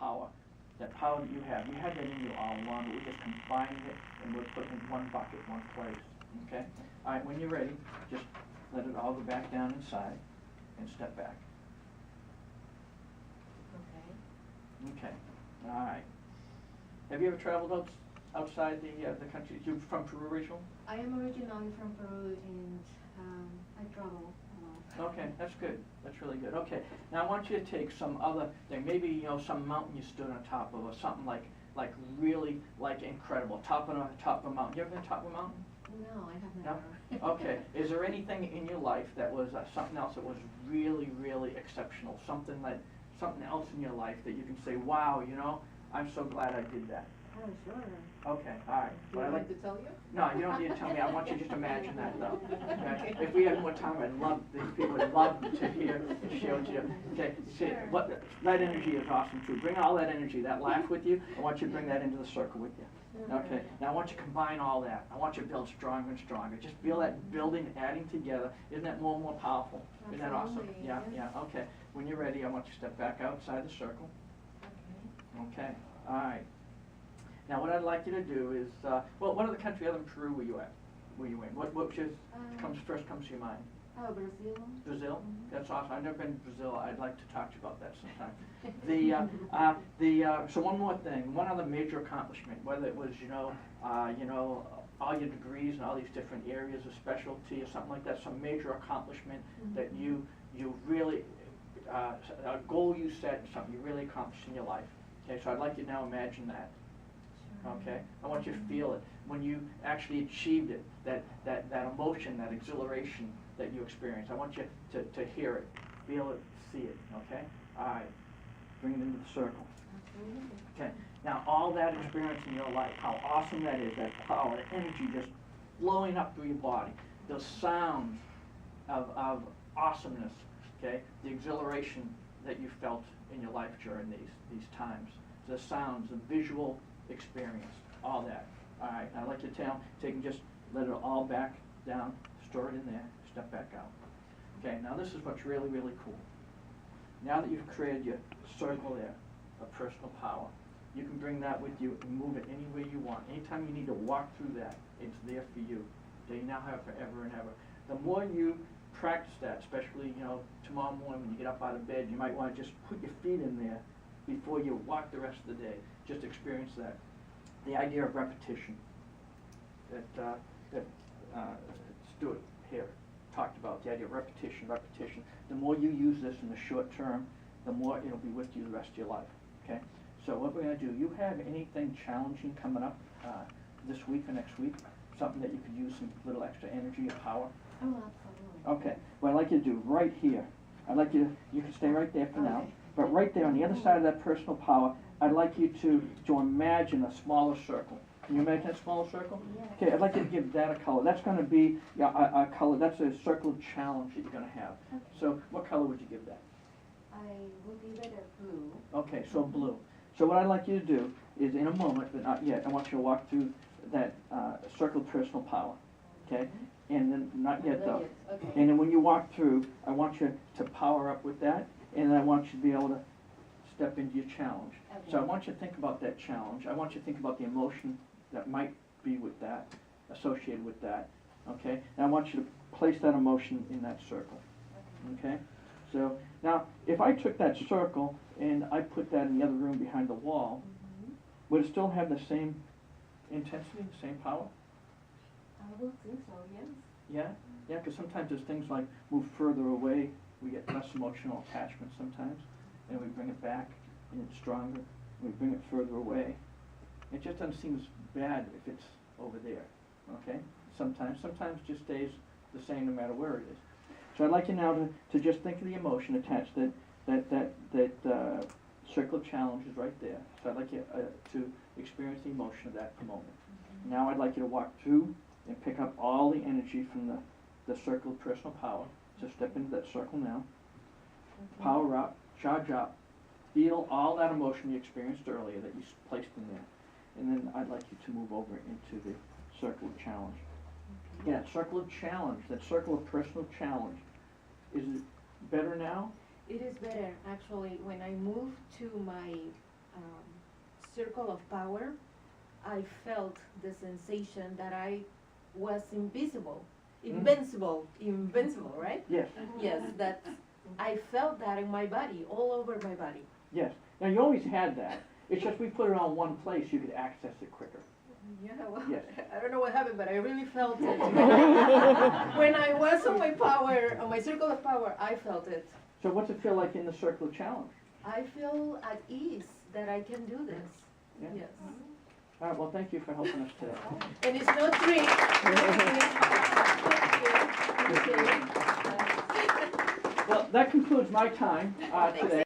power, that power that you have that in you all along, but we're just combining it and we're putting it in one bucket, one place, okay? All right, when you're ready, just let it all go back down inside and step back. Okay, all right. Have you ever traveled outside the country? You're from Peru originally? I am originally from Peru, and I travel a lot. Okay, that's good. That's really good. Okay, now I want you to take some other thing. Maybe, you know, some mountain you stood on top of, or something like really like incredible. Top of a mountain. You ever been top of a mountain? No, I have never. No? Okay. Is there anything in your life that was something else that was really, really exceptional? Something else in your life that you can say, wow, you know, I'm so glad I did that. Oh, sure. Okay, all right. Do you want to tell you? No, you don't need to tell me. I want you to just imagine that, though. Okay? If we had more time, I'd love these people. I'd love to hear and share with you. Okay, see, Sure. that energy is awesome too. Bring all that energy, that laugh with you. I want you to bring that into the circle with you. Okay. Now I want you to combine all that. I want you to build stronger and stronger. Just feel that building, adding together. Isn't that more and more powerful? Isn't that awesome? Absolutely, Yeah, yes. yeah. Okay. When you're ready, I want you to step back outside the circle. Okay. All right. Now, what I'd like you to do is, well, what other country other than Peru were you at? Were you in? What just first comes to your mind? Oh, Brazil. Brazil? Mm-hmm. That's awesome. I've never been to Brazil. I'd like to talk to you about that sometime. So one more thing, one other major accomplishment, whether it was, all your degrees and all these different areas of specialty or something like that, some major accomplishment that you really, a goal you set, something you really accomplished in your life. Okay, so I'd like you to now imagine that. Okay, I want you to feel it when you actually achieved it. That emotion, that exhilaration that you experienced. I want you to hear it, feel it, see it. Okay. All right. Bring it into the circle. Okay. Now all that experience in your life, how awesome that is. That power, the energy just flowing up through your body. The sounds of awesomeness. Okay. The exhilaration that you felt in your life during these times. The sounds, the visual experience, all that. All right, I'd like to take and just let it all back down, store it in there, step back out. Okay, now this is what's really, really cool. Now that you've created your circle there of personal power, you can bring that with you and move it any way you want. Anytime you need to walk through that, it's there for you. That you now have forever and ever. The more you practice that, especially, tomorrow morning when you get up out of bed, you might want to just put your feet in there before you walk the rest of the day. Just experience that. The idea of repetition that Stuart here talked about, the idea of repetition. The more you use this in the short term, the more it'll be with you the rest of your life. Okay? So what we're going to do, you have anything challenging coming up this week or next week? Something that you could use some little extra energy or power? Oh, absolutely. Okay. What I'd like you to do right here, you can stay right there for now, but right there on the other side of that personal power, I'd like you to imagine a smaller circle. Can you imagine that smaller circle? Yes. Okay, I'd like you to give that a color. That's going to be a color. That's a circle of challenge that you're going to have. Okay. So what color would you give that? I would give it a blue. Okay, so blue. So what I'd like you to do is, in a moment, but not yet, I want you to walk through that circle of personal power. Okay? And then, not yet though. Okay. And then when you walk through, I want you to power up with that, and then I want you to be able to step into your challenge. Okay. So I want you to think about that challenge. I want you to think about the emotion that might be with that, associated with that. Okay? And I want you to place that emotion in that circle. Okay? So now, if I took that circle and I put that in the other room behind the wall, would it still have the same intensity, the same power? I would think so, yes. Yeah? Yeah, because sometimes as things like move further away, we get less emotional attachment sometimes, and we bring it back, and it's stronger. We bring it further away. It just doesn't seem as bad if it's over there, okay? Sometimes it just stays the same no matter where it is. So I'd like you now to just think of the emotion attached, that circle of challenge is right there. So I'd like you to experience the emotion of that for a moment. Now I'd like you to walk through and pick up all the energy from the circle of personal power. So step into that circle now. Power up, charge up. Feel all that emotion you experienced earlier that you placed in there. And then I'd like you to move over into the circle of challenge. Yeah, circle of challenge, that circle of personal challenge. Is it better now? It is better, actually. When I moved to my circle of power, I felt the sensation that I was invincible, right? Yes, Yes, that I felt that in my body, all over my body. yes. Now, you always had that. It's just we put it on one place, you could access it quicker. Yeah, well, Yes. I don't know what happened, but I really felt it. When I was on my power, on my circle of power, I felt it. So what's it feel like in the Circle of Challenge? I feel at ease that I can do this. Yeah. Yes. All right, well, thank you for helping us today. And it's no trick. Well, that concludes my time today.